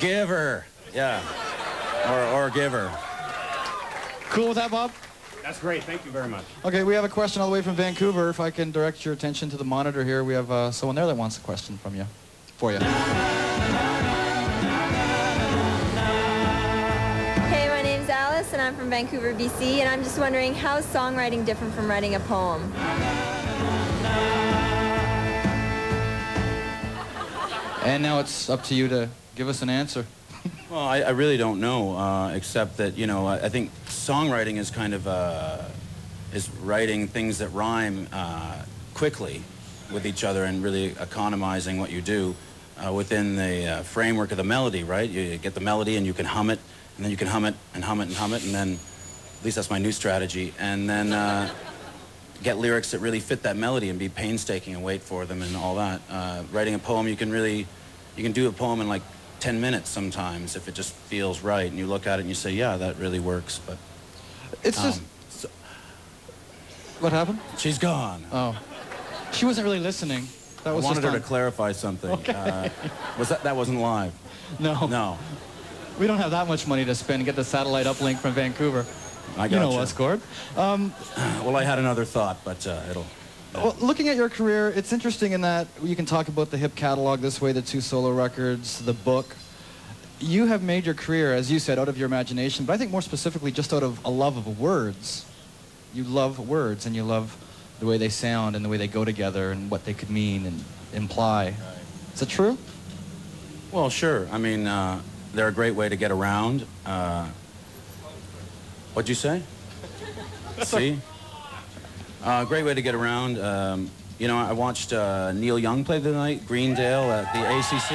Giver. Yeah. Or Giver. Cool with that, Bob? That's great. Thank you very much. Okay, we have a question all the way from Vancouver. If I can direct your attention to the monitor here, we have someone there that wants a question from you. For you. Hey, my name's Alice, and I'm from Vancouver, BC, and I'm just wondering, how is songwriting different from writing a poem? And now it's up to you to give us an answer. Well, I really don't know, except that, you know, I think songwriting is kind of, is writing things that rhyme quickly with each other and really economizing what you do within the framework of the melody, right? You get the melody and you can hum it, and then you can hum it and hum it and hum it, and then, at least that's my new strategy, and then get lyrics that really fit that melody and be painstaking and wait for them and all that. Writing a poem, you can do a poem in like 10 minutes sometimes if it just feels right, and you look at it and you say, yeah, that really works, but... It's just... So, what happened? she's gone. Oh. She wasn't really listening. That was I wanted just her to clarify something. Okay. That wasn't live? No. No. We don't have that much money to spend to get the satellite uplink from Vancouver. I got you know us, Gord. Well, I had another thought, but it'll... Well, looking at your career, it's interesting in that you can talk about the hip catalog this way, the 2 solo records, the book. You have made your career, as you said, out of your imagination, but I think more specifically just out of a love of words. You love words, and you love the way they sound and the way they go together and what they could mean and imply. Right. Is that true? Well, sure. I mean, they're a great way to get around. What'd you say? See? Great way to get around. You know, I watched Neil Young play the night, Greendale at the ACC.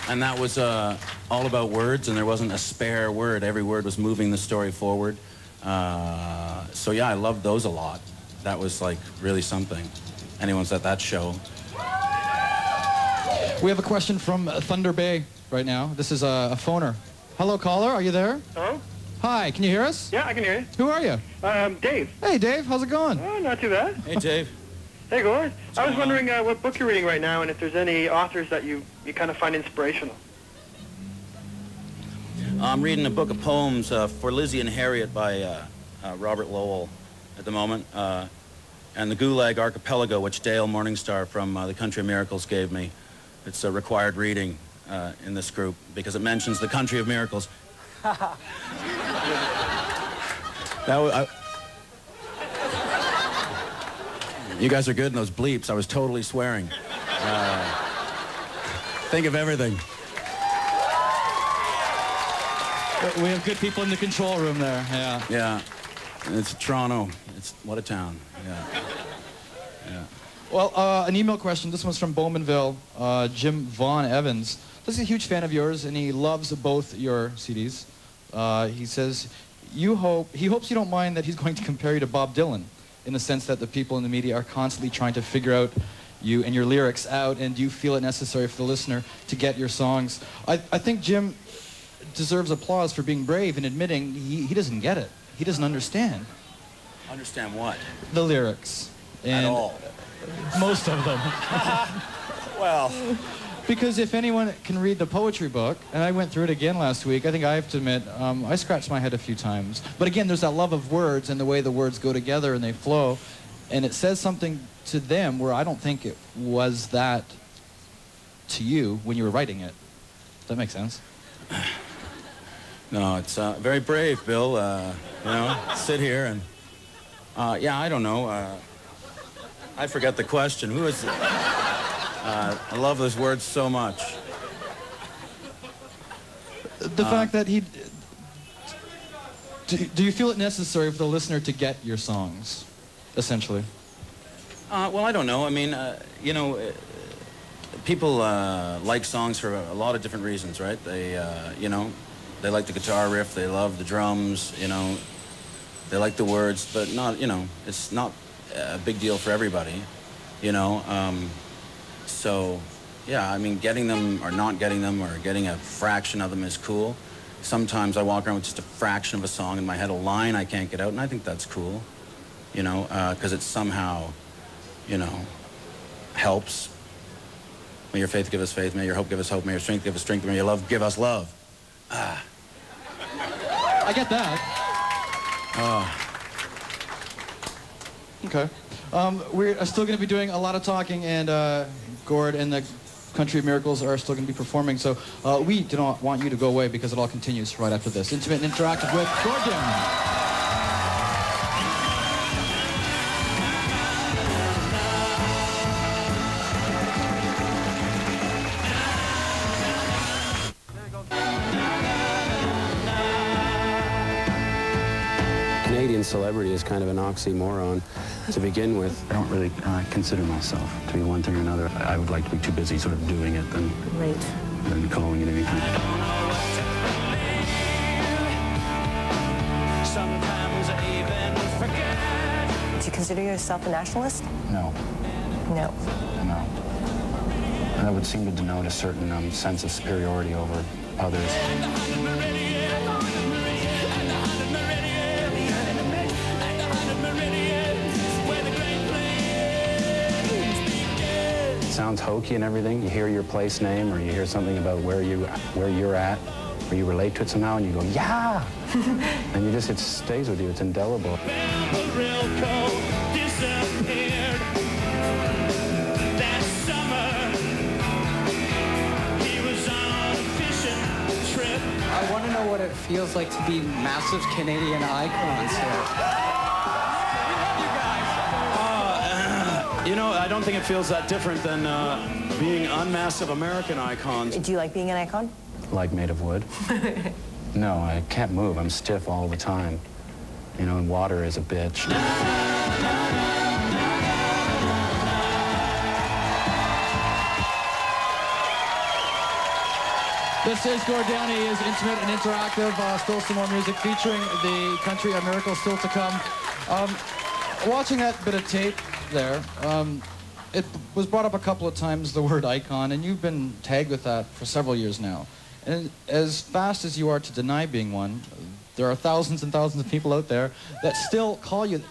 And that was all about words, and there wasn't a spare word. Every word was moving the story forward. So yeah, I loved those a lot. That was like really something. Anyone's at that show. We have a question from Thunder Bay right now. This is a phoner. Hello, caller. Are you there? Hello? Hi. Can you hear us? Yeah, I can hear you. Who are you? Dave. Hey, Dave. How's it going? Oh, not too bad. Hey, Dave. Hey, Gord. I was wondering what book you're reading right now, and if there's any authors that you kind of find inspirational. I'm reading a book of poems for Lizzie and Harriet by Robert Lowell at the moment, and the Gulag Archipelago, which Dale Morningstar from the Country of Miracles gave me. It's a required reading in this group because it mentions the Country of Miracles. You guys are good in those bleeps. I was totally swearing. Think of everything. We have good people in the control room there. Yeah. Yeah. It's Toronto. It's what a town. Yeah. Yeah. Well, an email question. This one's from Bowmanville. Jim Vaughn Evans. This is a huge fan of yours, and he loves both your CDs. He says he hopes you don't mind that he's going to compare you to Bob Dylan, in the sense that the people in the media are constantly trying to figure out you and your lyrics out, and you feel it necessary for the listener to get your songs. I think Jim deserves applause for being brave and admitting he doesn't get it. He doesn't understand. Understand what? The lyrics. And at all? Most of them. Well... Because if anyone can read the poetry book, and I went through it again last week, I think I have to admit, I scratched my head a few times. But again, there's that love of words and the way the words go together and they flow. And it says something to them where I don't think it was that to you when you were writing it. Does that make sense? No, it's very brave, Bill. You know, sit here and... yeah, I don't know. I forgot the question. Who is... I love those words so much. The fact that he... Do you feel it necessary for the listener to get your songs, essentially? Well, I don't know. I mean, you know, people like songs for a lot of different reasons, right? They, you know, they like the guitar riff, they love the drums, you know, they like the words, but not, you know, it's not a big deal for everybody, you know. So, yeah, I mean, getting them or not getting them or getting a fraction of them is cool. Sometimes I walk around with just a fraction of a song in my head, a line I can't get out, and I think that's cool, you know, because it somehow, you know, helps. May your faith give us faith. May your hope give us hope. May your strength give us strength. May your love give us love. Ah. I get that. Okay. We're still going to be doing a lot of talking, and Gord and the Country of Miracles are still going to be performing. So we do not want you to go away because it all continues right after this. Intimate and interactive with Gord Downie. Canadian celebrity is kind of an oxymoron to begin with. I don't really consider myself to be one thing or another. I would like to be too busy sort of doing it than calling it anything. Do you consider yourself a nationalist? No. No. No. And that would seem to denote a certain sense of superiority over others. It sounds hokey and everything. You hear your place name, or you hear something about where you're at, or you relate to it somehow, and you go, yeah! And it stays with you. It's indelible. I want to know what it feels like to be massive Canadian icons here. You know, I don't think it feels that different than being unmassive American icons. Do you like being an icon? Like made of wood? No, I can't move. I'm stiff all the time. You know, and water is a bitch. This is Gord Downie, is intimate and interactive. Still some more music featuring the Country of Miracles still to come. Watching that bit of tape there, it was brought up a couple of times, the word icon, and you've been tagged with that for several years now. And as fast as you are to deny being one, there are thousands and thousands of people out there that still call you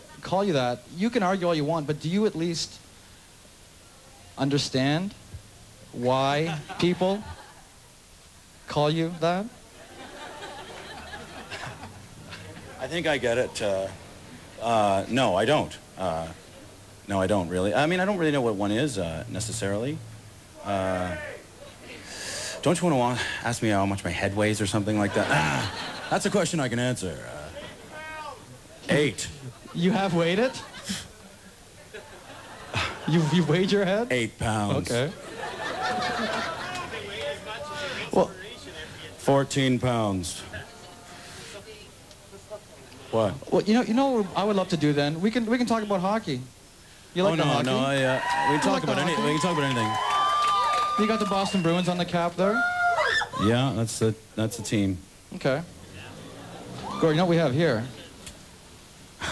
that. You can argue all you want, but do you at least understand why people call you that? I think I get it. No, I don't. No, I don't really. I mean, I don't really know what one is necessarily. Don't you want to ask me how much my head weighs or something like that? That's a question I can answer. 8. You have weighed it? You weighed your head? 8 pounds. Okay. Well, 14 pounds. What? Well, you know what I would love to do then? We can talk about hockey. You like the hockey? No, we can talk about anything. We can talk about anything. You got the Boston Bruins on the cap there? Yeah, that's the team. Okay. Gord, you know what we have here? We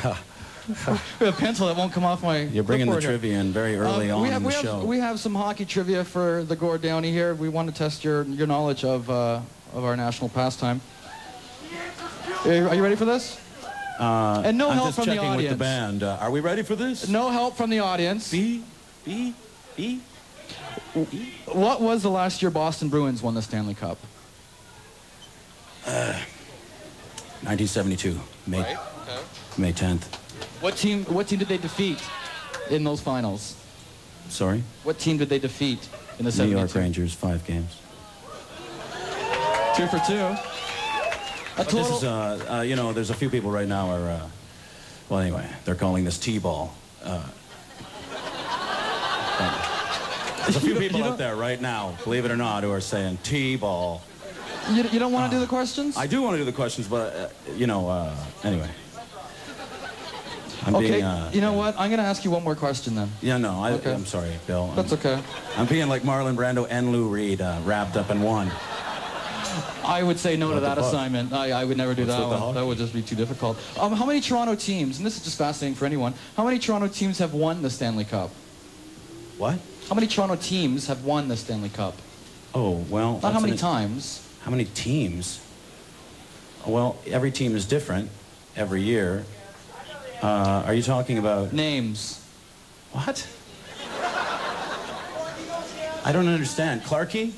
have a pencil that won't come off my You're bringing the clipboard trivia in very early on in the show. We have some hockey trivia for the Gord Downie here. We want to test your knowledge of our national pastime. Are you ready for this? And no help from the audience. I'm just checking with the band. Are we ready for this? No help from the audience. B. What was the last year Boston Bruins won the Stanley Cup? 1972, May 10th. What team did they defeat in those finals? Sorry? What team did they defeat in the 72? New York Rangers, 5 games. 2 for 2. This is, you know, there's a few people right now are, well, anyway, they're calling this T-ball. There's a few people out there right now, believe it or not, who are saying T-ball. You don't want to do the questions? I do want to do the questions, but, you know, anyway. Okay, you know what? I'm going to ask you one more question then. Yeah, no, I'm sorry, Bill. That's okay. I'm being like Marlon Brando and Lou Reed, wrapped up in one. I would say no to that assignment. I would never do that one. That would just be too difficult. How many Toronto teams, and this is just fascinating for anyone, how many Toronto teams have won the Stanley Cup? What? How many Toronto teams have won the Stanley Cup? Oh, well... Not how many times. How many teams? Well, every team is different every year. Are you talking about... Names. What? I don't understand. Clarky?